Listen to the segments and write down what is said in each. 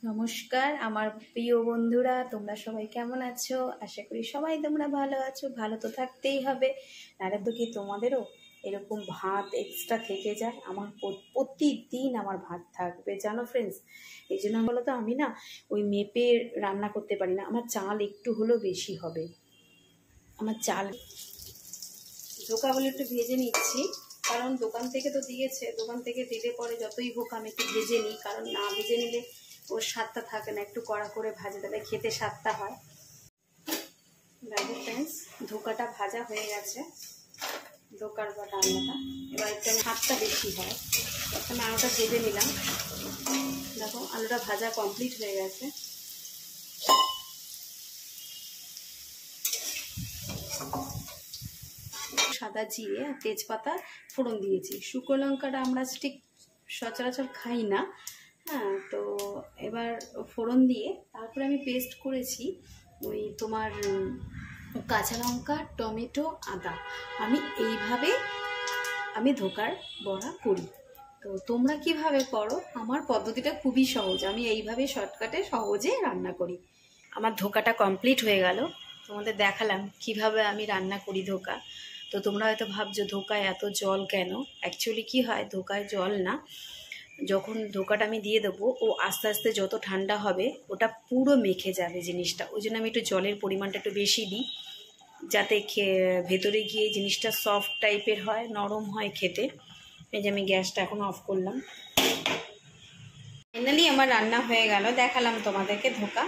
নমস্কার আমার প্রিয় বন্ধুরা, তোমরা সবাই কেমন আছো? আশা করি সবাই তোমরা ভালো আছো। ভালো তো থাকতেই হবে, নাহলে তো কি তোমাদেরও এরকম ভাত এক্সট্রা থেকে যায়। আমার প্রতিদিন আমার ভাত থাকবে জানো ফ্রেন্ডস। এই জন্য বলো তো আমি না ওই মেপে রান্না করতে পারি না। আমার চাল একটু হলেও বেশি হবে। আমার চাল ধোকা বলে একটু ভেজে নিচ্ছি, কারণ দোকান থেকে তো দিয়েছে, দোকান থেকে দিলে পরে যতই হোক আমি একটু ভেজে নিই, কারণ না ভেজে নিলে ওর স্বাদটা থাকে না। একটু কড়া করে ভাজে তাহলে খেতে স্বাদটা হয়। দেখো ফ্রেন্ডস, ধোকাটা ভাজা হয়ে গেছে, ধোকার বা ডালনাটা। এবার একটু হাতটা বেশি হয়, আমি আলুটা ভেজে নিলাম। দেখো আলুটা ভাজা কমপ্লিট হয়ে গেছে। সাদা জিরে আর তেজপাতা ফোড়ন দিয়েছি। শুকনো লঙ্কাটা আমরা ঠিক সচরাচর খাই না, হ্যাঁ। তো এবার ফোড়ন দিয়ে তারপরে আমি পেস্ট করেছি ওই তোমার কাঁচা লঙ্কা, টমেটো, আদা। আমি ধোকার বড়া করি। তো তোমরা কিভাবে করো? আমার পদ্ধতিটা খুবই সহজ, আমি এইভাবে শর্টকাটে সহজে রান্না করি। আমার ধোকাটা কমপ্লিট হয়ে গেল, তোমাদের দেখালাম কিভাবে আমি রান্না করি ধোকা। তো তোমরা হয়তো ভাবছো ধোকায় এত জল কেন? অ্যাকচুয়ালি কি হয়, ধোকায় জল না, যখন ধোকাটা আমি দিয়ে দেবো ও আস্তে আস্তে যত ঠান্ডা হবে ওটা পুরো মেখে যাবে জিনিসটা। ওই জন্য আমি একটু জলের পরিমাণটা একটু বেশি দিই, যাতে ভেতরে গিয়ে জিনিসটা সফট টাইপের হয়, নরম হয় খেতে। এই যে আমি গ্যাসটা এখন অফ করলাম। ফাইনালি আমার রান্না হয়ে গেল, দেখালাম তোমাদেরকে ধোকা।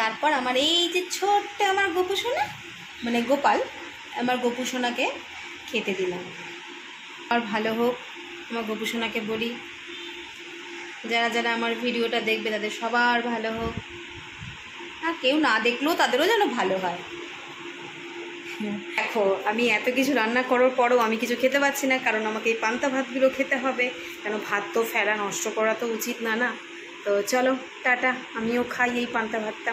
তারপর আমার এই যে ছোট্ট আমার গোপুসোনা, মানে গোপাল, আমার গোপুসোনাকে খেতে দিলাম। আর ভালো হোক, আমার গোপুসোনাকে বলি যারা যারা আমার ভিডিওটা দেখবে তাদের সবার ভালো হোক, আর কেউ না দেখলেও তাদেরও যেন ভালো হয়। দেখো আমি এত কিছু রান্না করার পরও আমি কিছু খেতে পাচ্ছি না, কারণ আমাকে এই পান্তা ভাতগুলো খেতে হবে। কেন ভাত তো ফেলা নষ্ট করা তো উচিত না, না? তো চলো টাটা, আমিও খাই এই পান্তা ভাতটা।